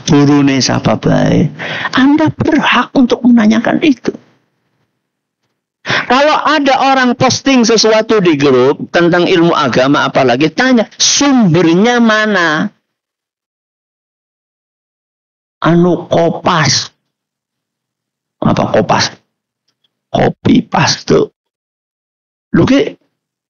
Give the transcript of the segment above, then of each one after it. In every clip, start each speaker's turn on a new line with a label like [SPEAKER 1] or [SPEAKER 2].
[SPEAKER 1] Gurune siapa baik. Anda berhak untuk menanyakan itu. Kalau ada orang posting sesuatu di grup tentang ilmu agama, apalagi tanya, sumbernya mana? Kopas. Apa kopas? Copy paste. Luki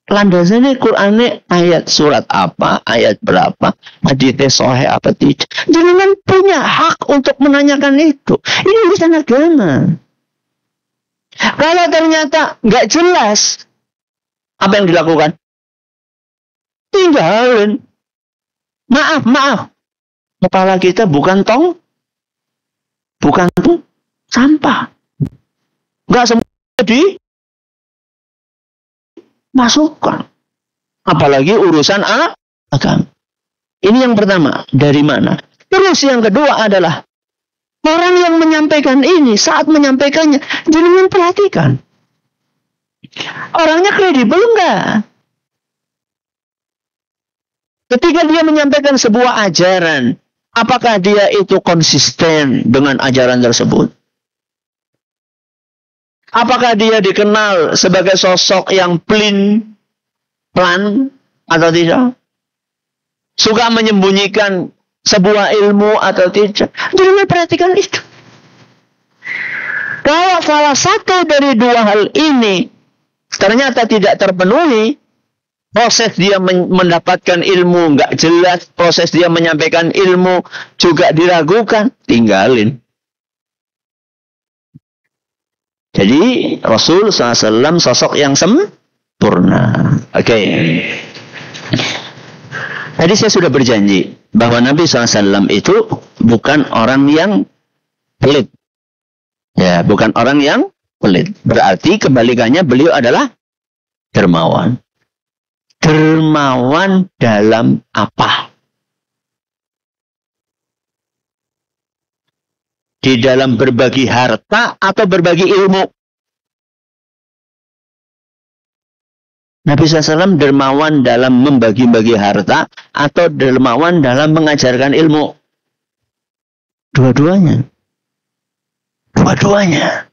[SPEAKER 1] landasannya Qur'annya ayat surat apa, ayat berapa, haditsnya sahih apa tidak. Jangan punya hak untuk menanyakan itu. Ini urusan agama. Kalau ternyata nggak jelas, apa yang dilakukan? Tinggalin. Maaf. Kepala kita bukan tong sampah. Nggak semua dimasukkan. Apalagi urusan agama. Ini yang pertama. Dari mana? Terus yang kedua adalah orang yang menyampaikan ini, saat menyampaikannya, jangan perhatikan. Orangnya kredibel enggak? Ketika dia menyampaikan sebuah ajaran, apakah dia itu konsisten dengan ajaran tersebut? Apakah dia dikenal sebagai sosok yang plan atau tidak? Suka menyembunyikan sebuah ilmu atau tidak? Jangan perhatikan itu. Kalau salah satu dari dua hal ini ternyata tidak terpenuhi, proses dia mendapatkan ilmu nggak jelas, proses dia menyampaikan ilmu juga diragukan, tinggalin. Jadi Rasul SAW sosok yang sempurna. Oke. Tadi saya sudah berjanji bahwa Nabi SAW itu bukan orang yang pelit. Ya, bukan orang yang pelit. Berarti kebalikannya beliau adalah dermawan. Dermawan dalam apa? Di dalam berbagi harta atau berbagi ilmu? Nabi SAW dermawan dalam membagi-bagi harta atau dermawan dalam mengajarkan ilmu? Dua-duanya. Dua-duanya.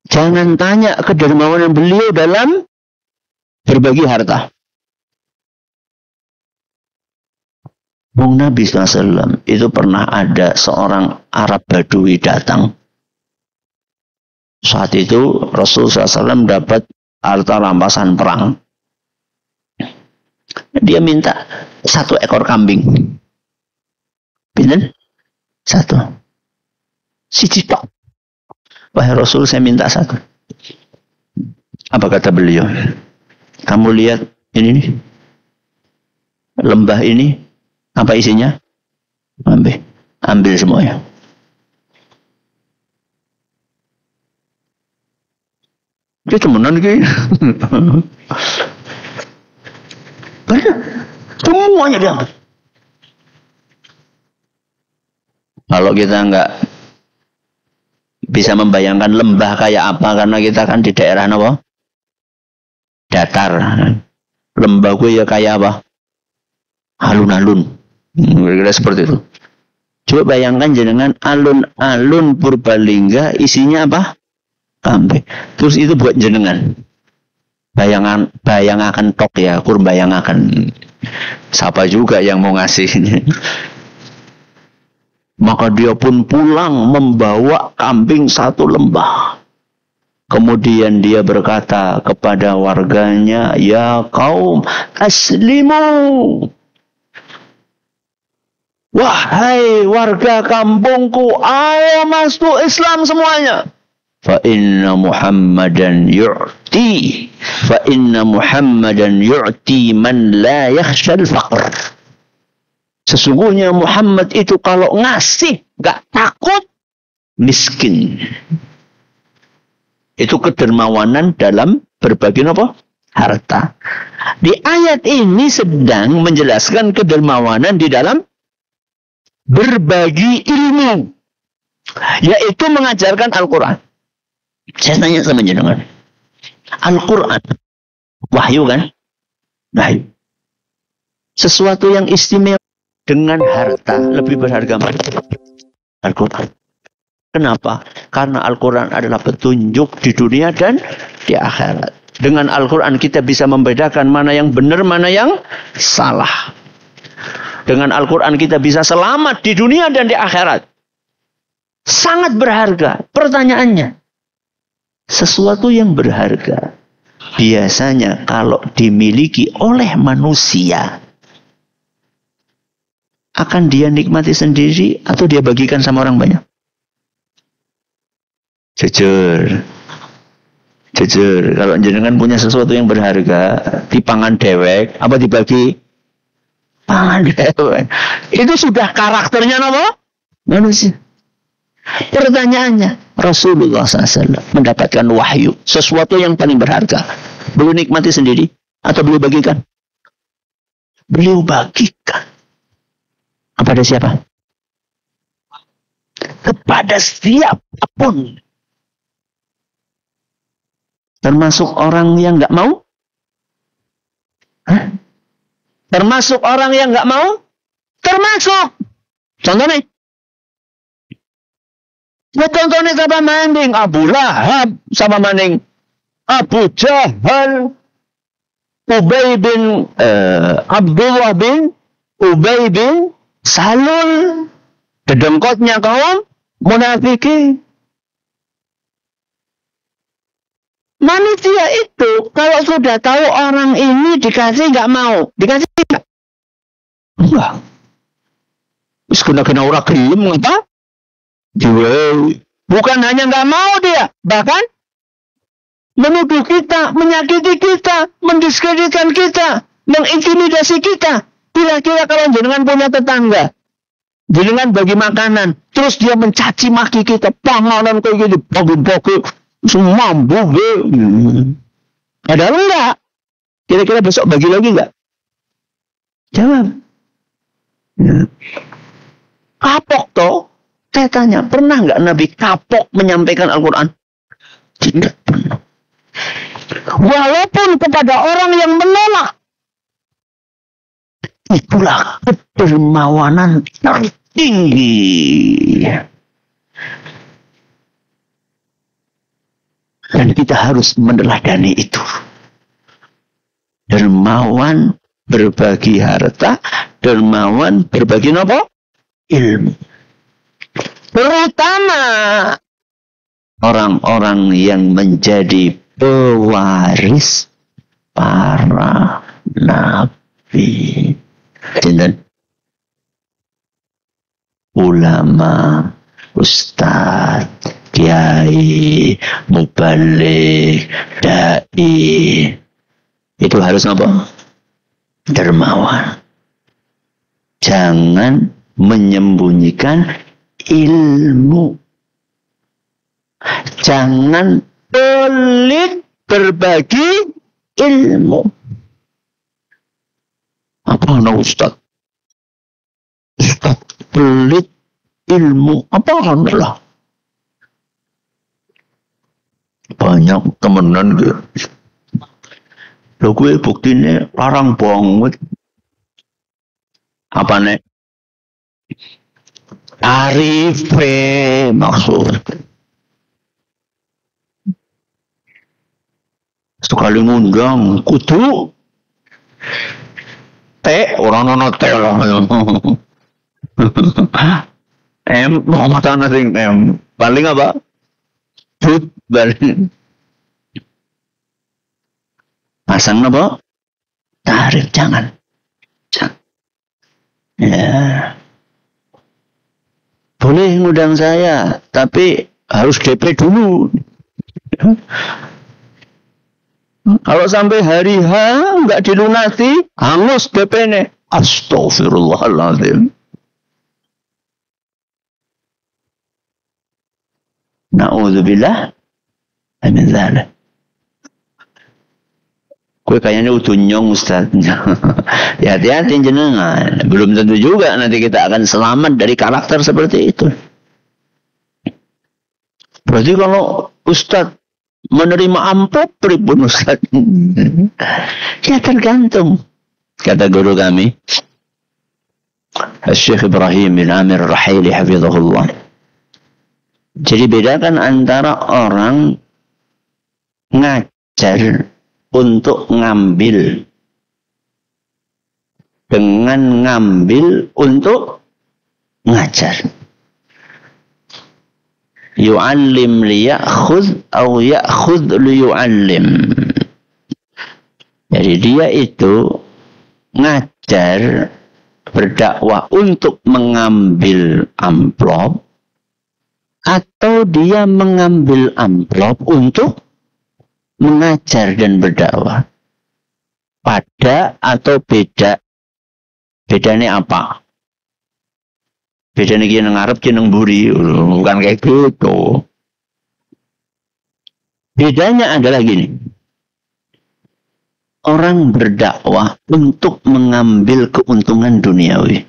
[SPEAKER 1] Jangan tanya kedermawanan beliau dalam berbagi harta. Bung Nabi SAW itu pernah ada seorang Arab Badui datang. Saat itu Rasulullah SAW dapat harta rampasan perang. Dia minta 1 ekor kambing. Pinten? 1. Siji tok. Wahai Rasul, saya minta 1. Apa kata beliau? Kamu lihat ini nih. Lembah ini. Apa isinya? Ambil semuanya. Dia temenan kayak. Semuanya diambil. Kalau kita nggak bisa membayangkan lembah kayak apa, karena kita kan di daerah apa? Datar. Lembah gue ya kayak apa? Alun-alun. Kira-kira seperti itu. Coba bayangkan jenengan alun-alun Purbalingga isinya apa? Kambing. Terus itu buat jenengan. Bayangakan tok ya, kur bayangakan. Siapa juga yang mau ngasih? Maka dia pun pulang membawa kambing 1 lembah. Kemudian dia berkata kepada warganya, ya kaum, aslimu. Wahai warga kampungku, ayo masuk Islam semuanya. Fa inna Muhammadan yu'ti man la yakhshal faqr. Sesungguhnya Muhammad itu kalau ngasih gak takut miskin. Itu kedermawanan dalam berbagi apa? Harta. Di ayat ini sedang menjelaskan kedermawanan di dalam berbagi ilmu, yaitu mengajarkan Al-Quran. Saya tanya sama jenengan, Al-Quran wahyu kan? Wahyu. Sesuatu yang istimewa dengan harta lebih berharga mana? Al-Quran. Kenapa? Karena Al-Quran adalah petunjuk di dunia dan di akhirat. Dengan Al-Quran kita bisa membedakan mana yang benar, mana yang salah. Dengan Al-Quran kita bisa selamat di dunia dan di akhirat. Sangat berharga. Pertanyaannya, sesuatu yang berharga biasanya kalau dimiliki oleh manusia, akan dia nikmati sendiri atau dia bagikan sama orang banyak? Jujur. Kalau jenengan punya sesuatu yang berharga, dipangan dewek, apa dibagi? Pangan dewek. Itu sudah karakternya apa? Manusia. Pertanyaannya, Rasulullah SAW mendapatkan wahyu, sesuatu yang paling berharga. Beliau nikmati sendiri atau beliau bagikan? Beliau bagikan. Kepada siapa? Kepada siapapun. Termasuk orang yang nggak mau? Hah? Termasuk orang yang nggak mau? Termasuk. Contohnya. Contohnya sama maning Abu Lahab, sama maning Abu Jahal, Ubay bin Abdullah bin Ubay bin Salul, dedengkotnya kaum munafikin. Manusia itu kalau sudah tahu orang ini dikasih nggak mau, dikasih nggak? Enggak. Wis kena ora gelem ngapa? Bukan hanya nggak mau dia, bahkan menuduh kita, menyakiti kita, mendiskreditkan kita, mengintimidasi kita. Kira-kira kalau jenengan punya tetangga, jenengan bagi makanan, terus dia mencaci maki kita, panganan kayak gitu, bagi-bagi, semua mampu. Padahal enggak. Kira-kira besok bagi lagi enggak? Jawab. Kapok toh? Saya tanya, pernah enggak Nabi kapok menyampaikan Al-Quran? Tidak pernah. Walaupun kepada orang yang menolak. Itulah kedermawanan tertinggi. Dan kita harus meneladani itu. Dermawan berbagi harta, dermawan berbagi apa? Ilmu. Terutama orang-orang yang menjadi pewaris para nabi. Dan ulama, ustaz, kiai, mubalik, dai, itu harus apa? Dermawan. Jangan menyembunyikan ilmu. Jangan pelit berbagi ilmu. Apa anak ustaz? Ustaz pelit ilmu. Apa lah? Banyak temenan gitu. Loh gue buktinya larang banget. Apa nek? Arife maksud. Sekali ngundang kudu orang nono teh lah. Muhammad sing paling apa? Tut paling. Pasang apa? Tarif jangan. Ya. Boleh ngundang saya, tapi harus DP dulu. Kalau sampai hari H nggak dilunasi, hangus DP-nya. Astagfirullahaladzim. Na'udzubillah. Amin dzalik. Kue kayaknya udah nyong Ustaz. Ya hati-hati jenengan. Belum tentu juga nanti kita akan selamat dari karakter seperti itu. Berarti kalau Ustaz menerima amplop pripun Ustaz? Ya tergantung. Kata guru kami, Syekh Ibrahim bin Amir Rahili hafizahullah. Jadi bedakan antara orang ngajar untuk ngambil dengan ngambil untuk ngajar. Yu'allim liya'khudh atau ya'khudh liyu'allim. Jadi dia itu ngajar, berdakwah untuk mengambil amplop, atau dia mengambil amplop untuk mengajar dan berdakwah. Pada atau beda? Bedanya apa? Bedanya gini ngarep gini buri, bukan kayak gitu. Bedanya adalah gini. Orang berdakwah untuk mengambil keuntungan duniawi.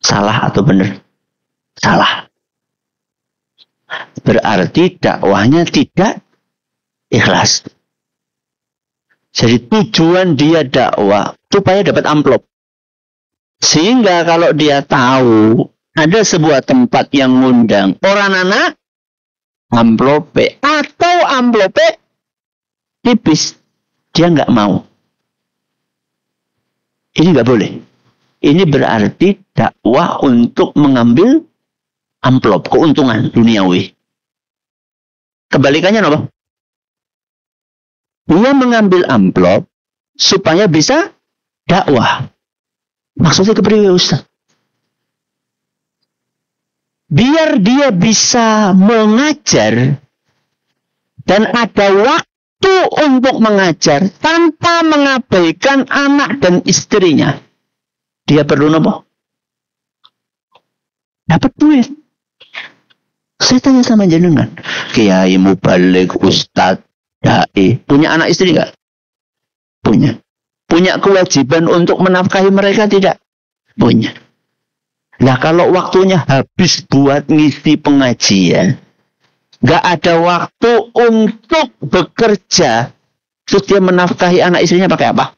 [SPEAKER 1] Salah atau benar? Salah. Berarti dakwahnya tidak ikhlas. Jadi tujuan dia dakwah supaya dapat amplop. Sehingga kalau dia tahu ada sebuah tempat yang ngundang orang anak amplope atau amplope tipis, dia nggak mau. Ini nggak boleh. Ini berarti dakwah untuk mengambil amplop, keuntungan duniawi. Kebalikannya apa? Dia mengambil amplop supaya bisa dakwah. Maksudnya kepriwe Ustaz? Biar dia bisa mengajar dan ada waktu untuk mengajar tanpa mengabaikan anak dan istrinya. Dia perlu apa? Dapat duit. Saya tanya sama jenengan, kiai mubalik, ustadz, dai, punya anak istri nggak? Punya. Punya kewajiban untuk menafkahi mereka tidak? Punya. Nah kalau waktunya habis buat ngisi pengajian, nggak ada waktu untuk bekerja, terus dia menafkahi anak istrinya pakai apa?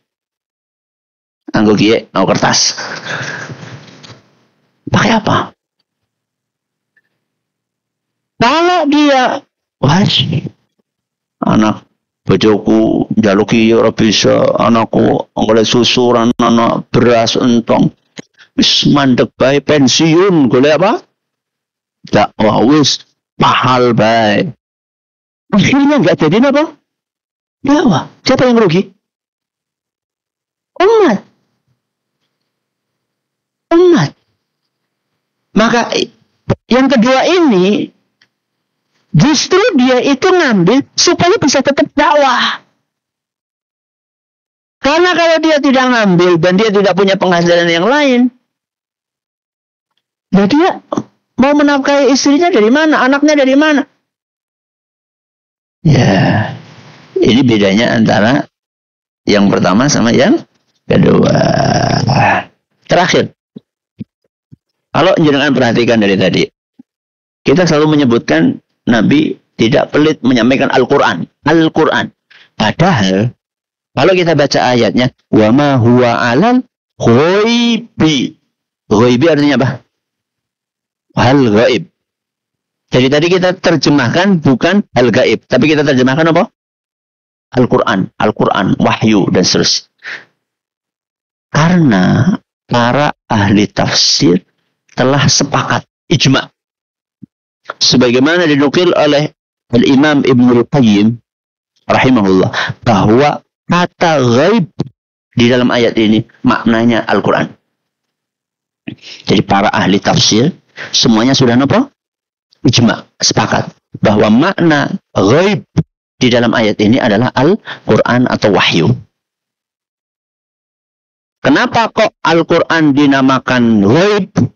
[SPEAKER 1] Anggo gie, mau kertas. Pakai apa? Kalau dia, wah, anak bojoku jaluki ora bisa, anakku golek susuran, anak beras entong. Wis mandek bae pensiun, golek apa? Dakwah wis pahal bae. Akhirnya enggak jadi apa? Dakwah. Siapa yang rugi? Umat. Maka yang kedua ini justru dia itu ngambil supaya bisa tetap dakwah. Karena kalau dia tidak ngambil dan dia tidak punya penghasilan yang lain, nah dia mau menafkahi istrinya dari mana? Anaknya dari mana? Ya, ini bedanya antara yang pertama sama yang kedua. Terakhir, kalau jenengan perhatikan dari tadi, kita selalu menyebutkan Nabi tidak pelit menyampaikan Al-Quran. Al-Quran. Padahal, kalau kita baca ayatnya, wa ma huwa alal ghaibi. Ghaibi artinya apa? Hal gaib. Jadi tadi kita terjemahkan bukan hal gaib, tapi kita terjemahkan apa? Al-Quran. Al-Quran, wahyu, dan seterusnya. Karena para ahli tafsir telah sepakat, ijma'. Sebagaimana dinukil oleh Al-Imam Ibnul Qayyim rahimahullah, bahwa kata ghaib di dalam ayat ini maknanya Al-Quran. Jadi para ahli tafsir semuanya sudah apa? Ijma', sepakat bahwa makna ghaib di dalam ayat ini adalah Al-Quran atau wahyu. Kenapa kok Al-Quran dinamakan ghaib?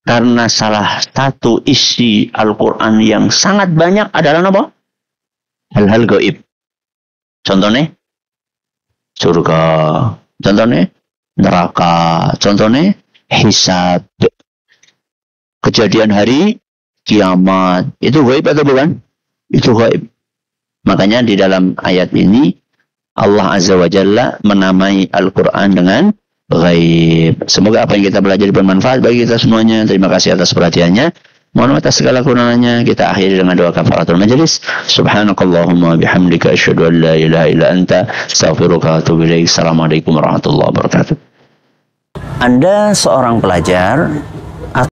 [SPEAKER 1] Karena salah satu isi Al-Quran yang sangat banyak adalah apa? Hal-hal gaib. Contohnya, surga. Contohnya, neraka. Contohnya, hisab. Kejadian hari kiamat. Itu gaib atau bukan? Itu gaib. Makanya di dalam ayat ini, Allah Azza wa Jalla menamai Al-Quran dengan ghaib. Semoga apa yang kita pelajari bermanfaat bagi kita semuanya. Terima kasih atas perhatiannya. Mohon maaf atas segala kekurangannya. Kita akhiri dengan doa kafaratul majelis. Subhanakallahumma bihamdika asyhadu an la ilaha illa anta astaghfiruka wa atubu ilaik. Assalamualaikum warahmatullahi wabarakatuh. Anda seorang pelajar